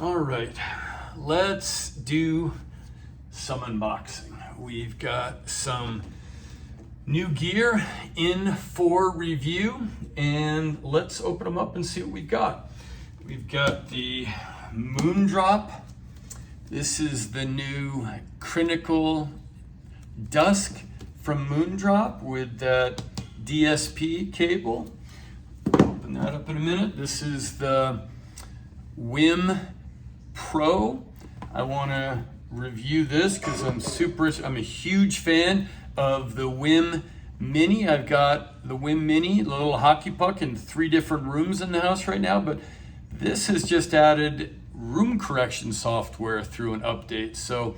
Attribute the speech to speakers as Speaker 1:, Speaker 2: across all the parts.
Speaker 1: All right, let's do some unboxing. We've got some new gear in for review, and let's open them up and see what we got. We've got the Moondrop. This is the new xCrinacle Dusk from Moondrop with that DSP cable. Open that up in a minute. This is the WiiM Pro. I want to review this because I'm a huge fan of the WiiM Mini. I've got the WiiM Mini, the little hockey puck, in 3 different rooms in the house right now, but this has just added room correction software through an update. So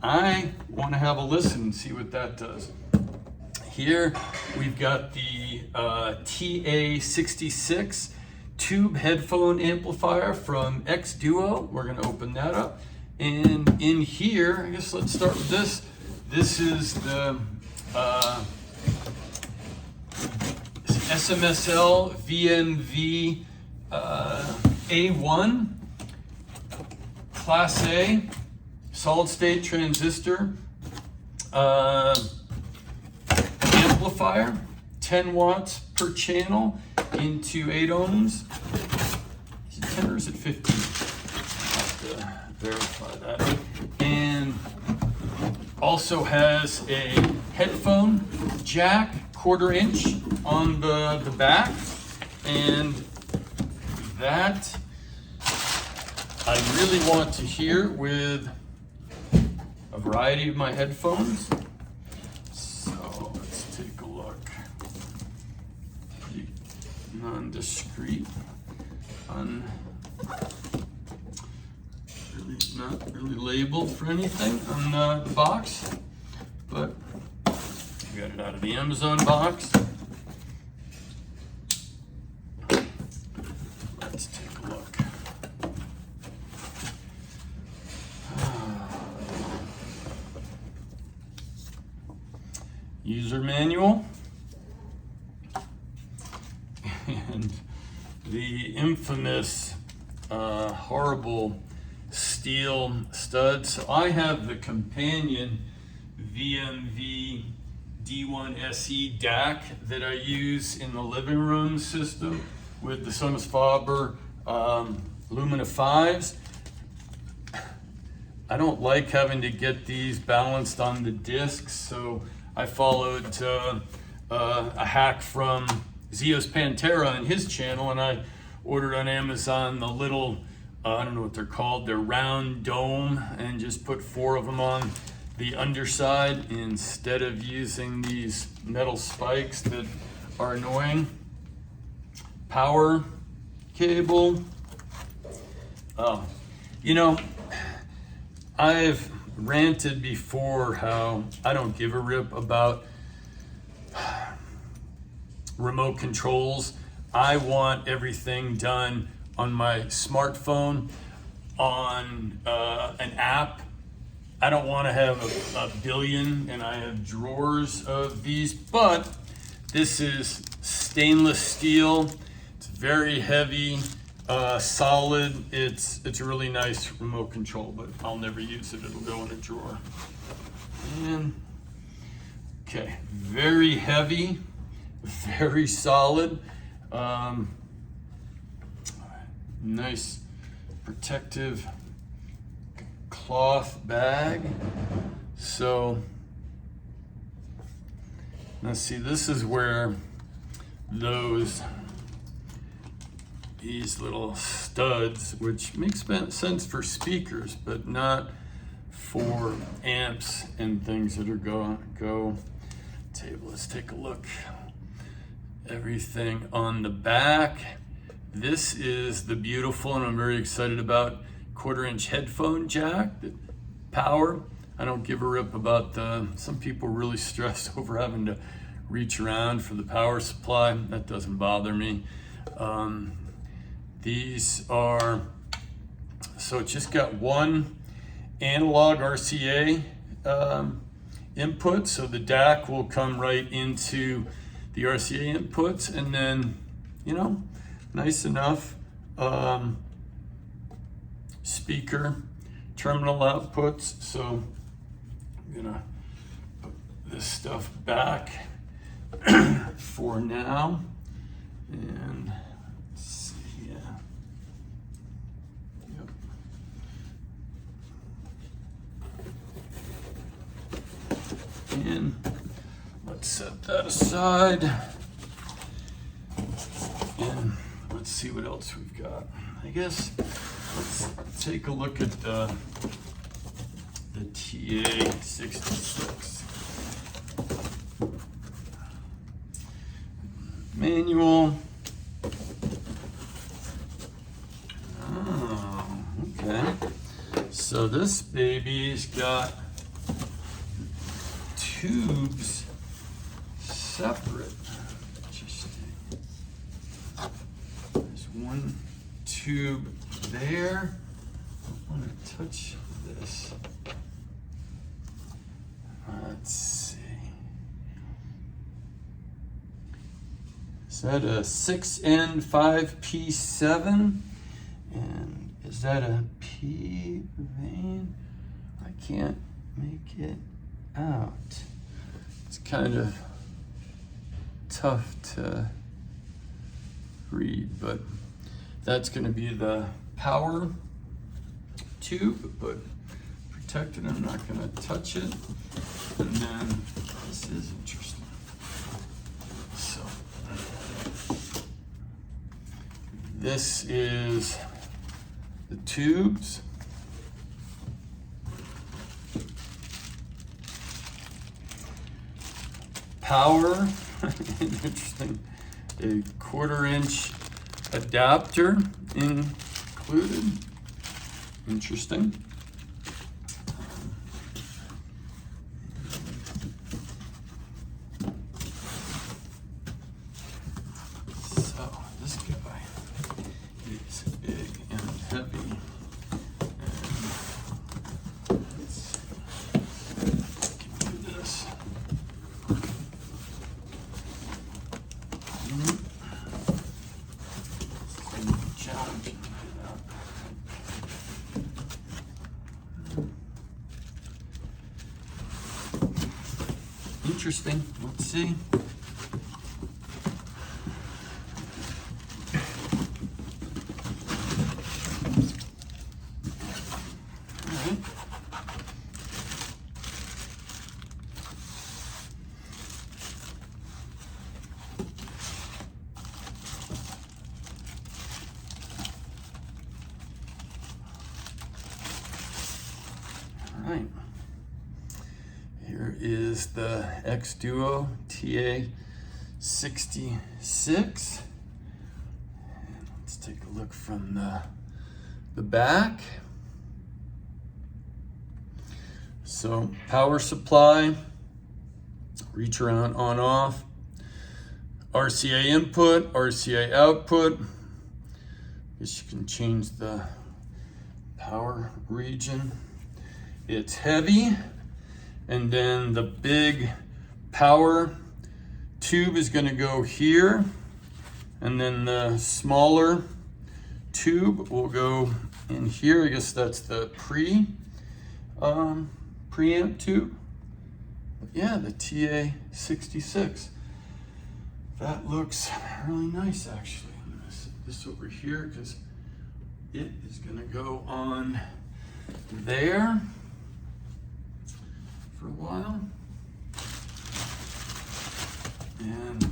Speaker 1: I want to have a listen and see what that does. Here we've got the TA-66 tube headphone amplifier from xDuoo. We're going to open that up. And in here, I guess let's start with this. This is the SMSL VMV A1 Class A solid state transistor amplifier, 10 watts per channel into 8 ohms. Is it 10 or is it 15? I'll have to verify that. And also has a headphone jack, 1/4 inch on the back, and that I really want to hear with a variety of my headphones. So let's take a look. Pretty non-discrete, not really labeled for anything on the box, but we got it out of the Amazon box. Let's take a look. User manual and the infamous horrible steel studs. So I have the companion VMV D1SE DAC that I use in the living room system with the Sonos Faber Lumina 5s. I don't like having to get these balanced on the discs, so I followed a hack from Zeos Pantera on his channel, and I ordered on Amazon the little, I don't know what they're called, they're round dome, and just put 4 of them on the underside instead of using these metal spikes that are annoying. Power cable. You know, I've ranted before how I don't give a rip about remote controls. I want everything done on my smartphone, on an app. I don't want to have a billion, and I have drawers of these, but this is stainless steel. It's very heavy, solid. It's a really nice remote control, but I'll never use it. It'll go in a drawer. And okay, very heavy, very solid. Nice protective cloth bag. So let's see, this is where these little studs, which makes sense for speakers, but not for amps and things that are go table. Let's take a look. Everything on the back. This is the beautiful, and I'm very excited about, 1/4 inch headphone jack, the power. I don't give a rip about some people really stressed over having to reach around for the power supply. That doesn't bother me. These are, so it's just got one analog RCA input, so the DAC will come right into the RCA inputs, and then, you know, nice enough speaker terminal outputs. So I'm gonna put this stuff back for now. And let's see, yeah. Yep. And let's set that aside. And let's see what else we've got. I guess let's take a look at the TA-66. Manual. Oh, okay. So this baby's got tubes separate. Interesting. There's one tube there. I want to touch this. Let's see. Is that a 6N5P7? And is that a P vein? I can't make it out. It's kind of tough to read, but that's going to be the power tube, but protected. I'm not going to touch it. And then this is interesting. So this is the tubes. Power, interesting, a 1/4-inch adapter included, interesting. So this guy is big and heavy. And let's see, I can do this. Interesting. Let's see. All right. All right. Here is the xDuoo TA-66. And let's take a look from the back. So power supply, reach around on off, RCA input, RCA output. Guess you can change the power region. It's heavy. And then the big power tube is going to go here. And then the smaller tube will go in here. I guess that's the preamp tube. But yeah, the TA-66. That looks really nice, actually. I'm going to set this over here because it is going to go on there for a while. And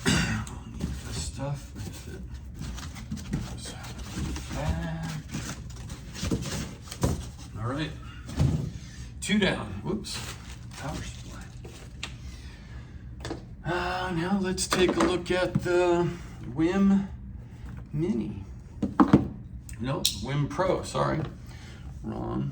Speaker 1: we'll need this stuff if it goes back. All right, 2 down. Whoops, power supply. Now let's take a look at the WiiM Mini. No, WiiM Pro, sorry, wrong.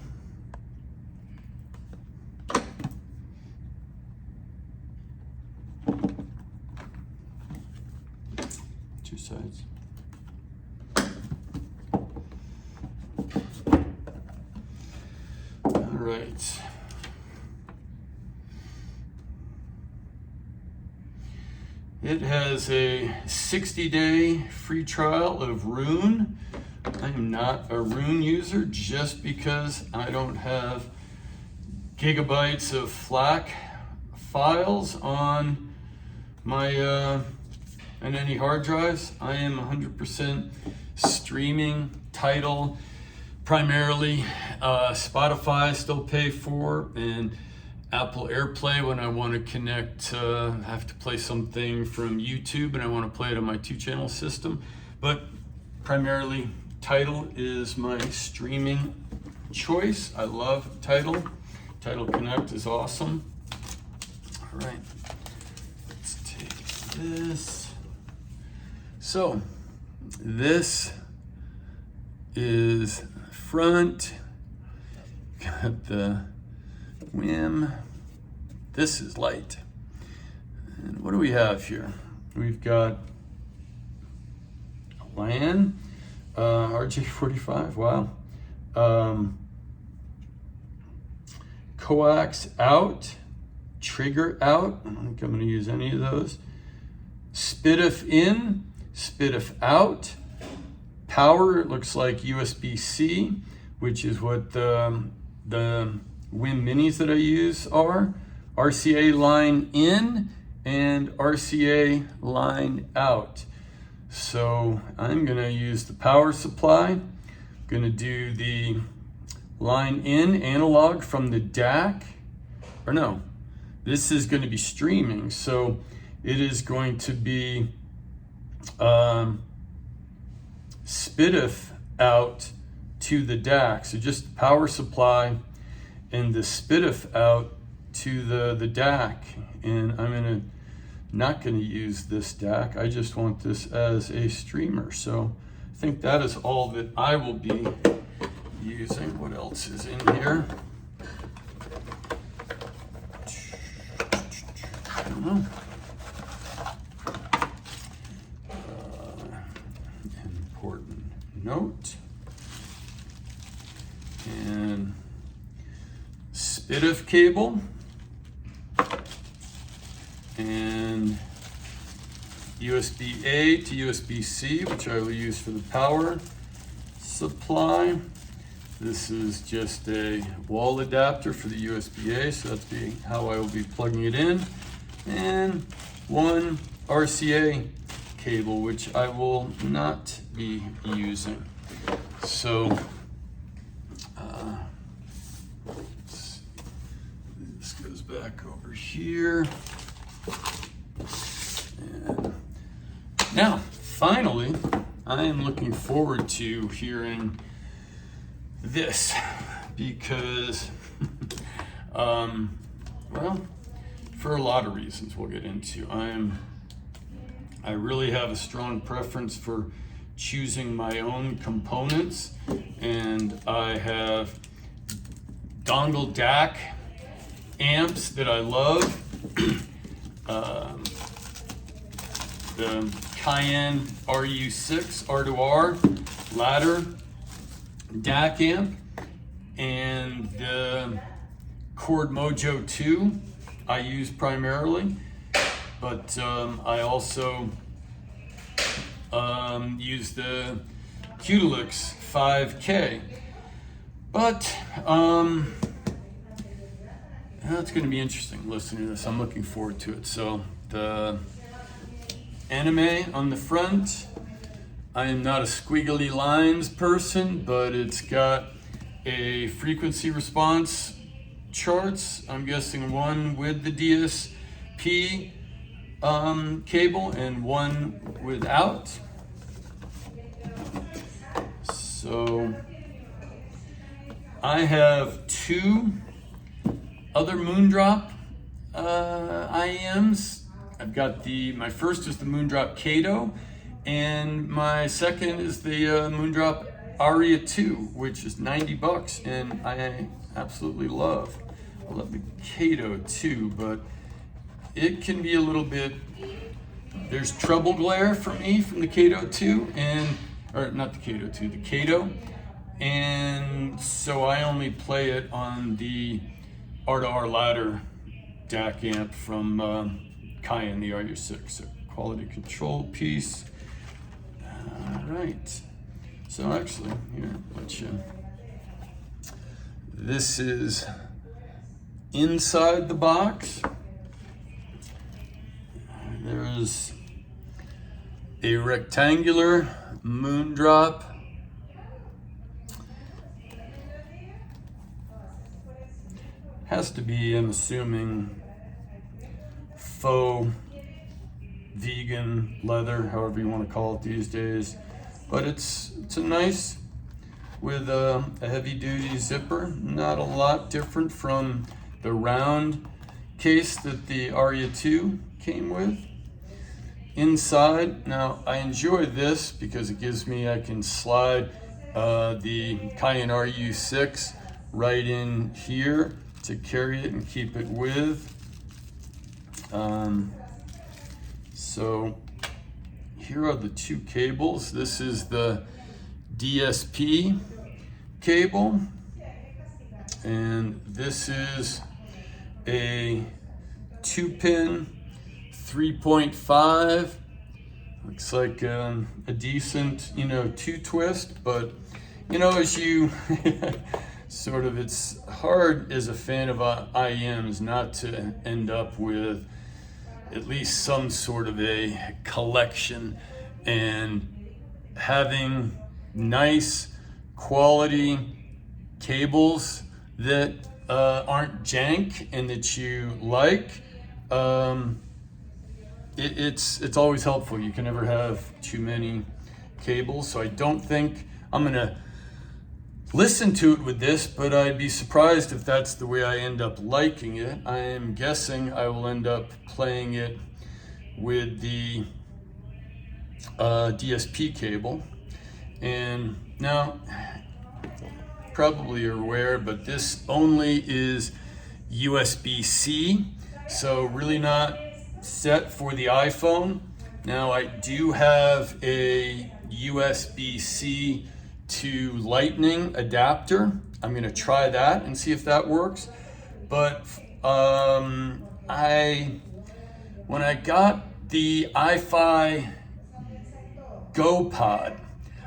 Speaker 1: Two sides. All right. It has a 60-day free trial of Roon I am not a Roon user just because I don't have gigabytes of FLAC files on my and any hard drives. I am 100% streaming. Tidal primarily, Spotify I still pay for, and Apple AirPlay when I want to connect, have to play something from YouTube and I want to play it on my 2-channel system. But primarily Tidal is my streaming choice. I love Tidal. Tidal Connect is awesome. All right, let's take this. So this is front, got the WiiM. This is light. And what do we have here? We've got a LAN, RJ45, wow. Coax out, trigger out, I don't think I'm gonna use any of those. SPDIF in, SPDIF out. Power, it looks like USB-C, which is what the WiiM Minis that I use are. RCA line in and RCA line out. So I'm gonna use the power supply. I'm gonna do the line in analog from the DAC, or no, this is gonna be streaming. So it is going to be SPDIF out to the DAC. So just the power supply and the SPDIF out to the DAC. And I'm not gonna use this DAC. I just want this as a streamer. So I think that is all that I will be using. What else is in here? I don't know. Important note. And SPDIF cable. And USB-A to USB-C, which I will use for the power supply. This is just a wall adapter for the USB-A, so that's how I will be plugging it in. And one RCA cable, which I will not be using. So, let's see. This goes back over here. And now, finally, I am looking forward to hearing this because, well, for a lot of reasons we'll get into. I really have a strong preference for choosing my own components, and I have dongle DAC amps that I love. The Cayenne RU6 R2R ladder DAC amp, and the Chord Mojo 2 I use primarily, but I also use the Qdelix 5K. But it's going to be interesting listening to this. I'm looking forward to it. So the anime on the front, I am not a squiggly lines person, but it's got a frequency response charts. I'm guessing one with the DSP cable and one without. So I have two other Moondrop IEMs. I've got my first is the Moondrop Kato, and my second is the Moondrop Aria 2, which is $90, and I absolutely love. I love the Kato too, but it can be a little bit, there's treble glare for me from the Kato 2, or not the Kato 2, the Kato, and so I only play it on the R2R ladder DAC amp from Cayenne, the RU6, so quality control piece. All right, So actually, here, let you. This is inside the box. There's a rectangular Moondrop has to be, I'm assuming, faux vegan leather, however you want to call it these days. But it's a nice, with a heavy-duty zipper. Not a lot different from the round case that the Aria 2 came with. Inside, now I enjoy this because it gives me, I can slide the Cayenne RU6 right in here to carry it and keep it with. So here are the two cables. This is the DSP cable, and this is a 2-pin 3.5. Looks like a decent, two-twist, but as you sort of, it's hard as a fan of IEMs not to end up with at least some sort of a collection, and having nice quality cables that aren't jank and that you like. It's always helpful. You can never have too many cables, so I don't think I'm gonna listen to it with this, but I'd be surprised if that's the way I end up liking it. I am guessing I will end up playing it with the DSP cable. And now, probably you're aware, but this only is USB-C, so really not set for the iPhone. Now I do have a USB-C to Lightning adapter. I'm gonna try that and see if that works. But when I got the iFi Go Pod,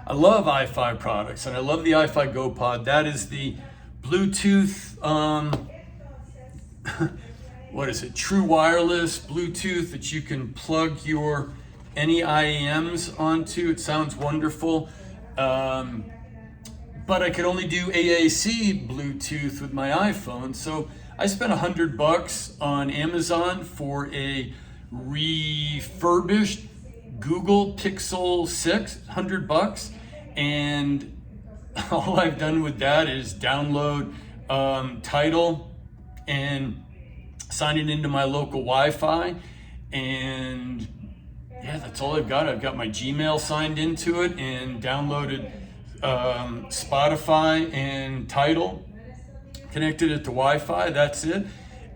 Speaker 1: I love iFi products and I love the iFi Go Pod. That is the Bluetooth, what is it? True wireless Bluetooth that you can plug your any IEMs onto. It sounds wonderful. But I could only do AAC Bluetooth with my iPhone. So I spent $100 on Amazon for a refurbished Google Pixel 6, $100. And all I've done with that is download Tidal and sign it into my local Wi-Fi. And yeah, that's all I've got. I've got my Gmail signed into it and downloaded Spotify and Tidal, connected it to Wi-Fi. That's it.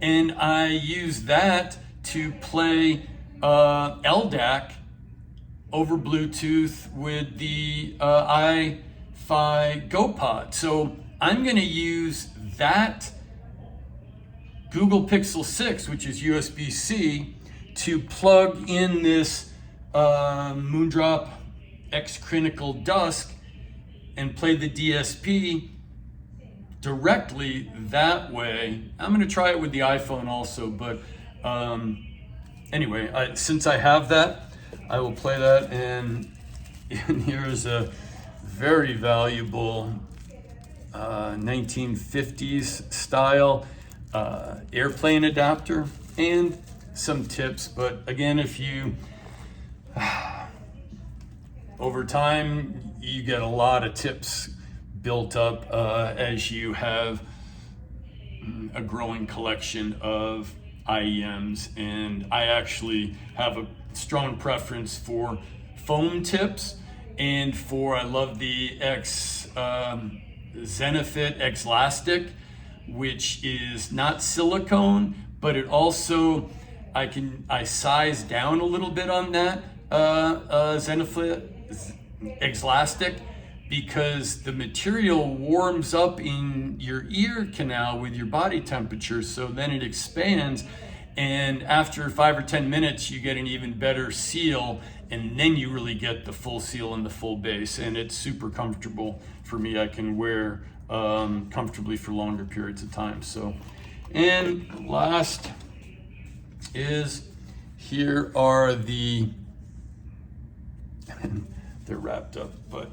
Speaker 1: And I use that to play LDAC over Bluetooth with the iFi Go Pod. So I'm going to use that Google Pixel 6, which is USB-C, to plug in this Moondrop xCrinacle Dusk and play the DSP directly that way. I'm gonna try it with the iPhone also, but anyway, since I have that, I will play that. And here's a very valuable 1950s style airplane adapter and some tips. But again, if you over time you get a lot of tips built up as you have a growing collection of IEMs, and I actually have a strong preference for foam tips, and I love the Zenefit xElastic, which is not silicone, but it also, I size down a little bit on that Zenefit xElastic, because the material warms up in your ear canal with your body temperature, so then it expands, And after 5 or 10 minutes, you get an even better seal, and then you really get the full seal and the full bass. And it's super comfortable for me. I can wear comfortably for longer periods of time. So, and last is, here are the, they're wrapped up, but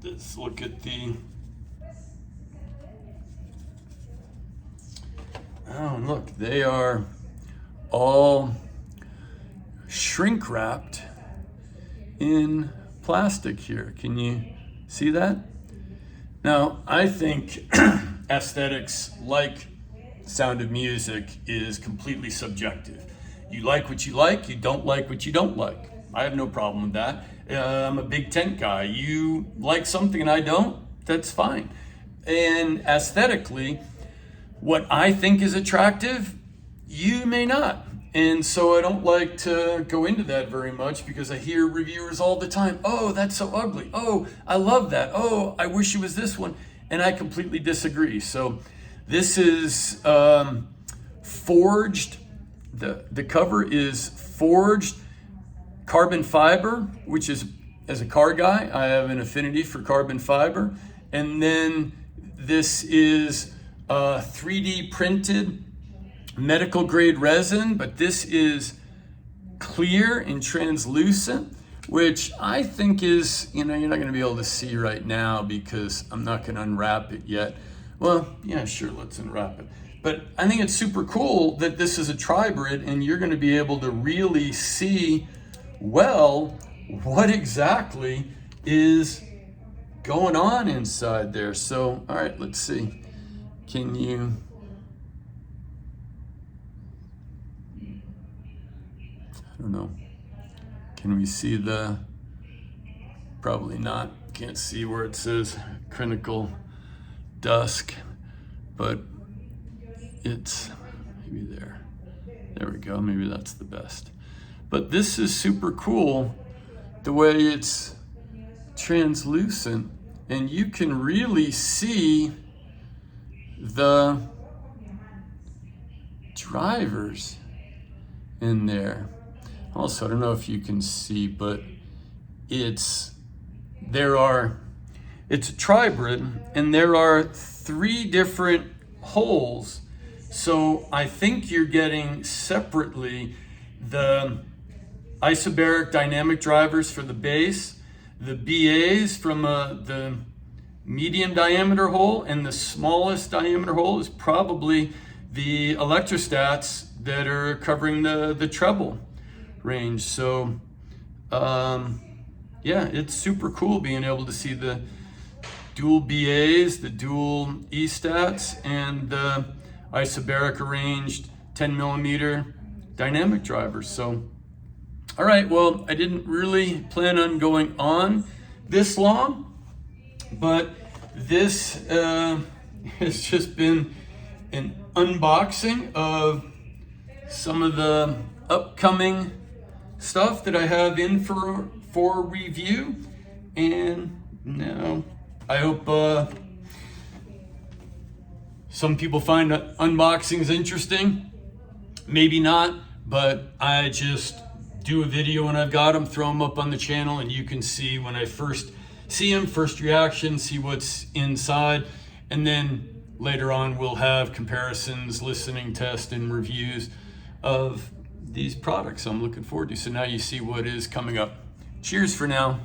Speaker 1: let's look at the, oh, look, they are all shrink wrapped in plastic here. Can you see that? Now, I think aesthetics, like Sound of Music, is completely subjective. You like what you like, you don't like what you don't like. I have no problem with that. I'm a big tent guy. You like something and I don't, that's fine. And aesthetically, what I think is attractive, you may not. And so I don't like to go into that very much, because I hear reviewers all the time, oh, that's so ugly. Oh, I love that. Oh, I wish it was this one. And I completely disagree. So this is forged. The cover is forged carbon fiber, which is, as a car guy, I have an affinity for carbon fiber. And then this is 3D printed medical grade resin, but this is clear and translucent, which I think is, you're not going to be able to see right now because I'm not going to unwrap it yet. Well, yeah, sure, let's unwrap it. But I think it's super cool that this is a tribrid, and you're going to be able to really see, well, what exactly is going on inside there. So, all right, let's see. Can you... I don't know. Can we see the... Probably not. Can't see where it says Crinacle Dusk, but it's maybe there. There we go. Maybe that's the best. But this is super cool, the way it's translucent, and you can really see the drivers in there. Also, I don't know if you can see, but it's a tribrid, and there are 3 different holes. So I think you're getting separately the isobaric dynamic drivers for the bass, the BAs from the medium diameter hole, and the smallest diameter hole is probably the electrostats that are covering the treble range. So yeah, it's super cool being able to see the dual BAs, the dual E-stats, and the isobaric arranged 10 millimeter dynamic drivers. So, all right, well, I didn't really plan on going on this long, but this has just been an unboxing of some of the upcoming stuff that I have in for review. And now I hope some people find unboxings interesting. Maybe not, but I just do a video when I've got them, throw them up on the channel, and you can see when I first see them, first reaction, see what's inside, and then later on we'll have comparisons, listening tests, and reviews of these products I'm looking forward to. So now you see what is coming up. Cheers for now.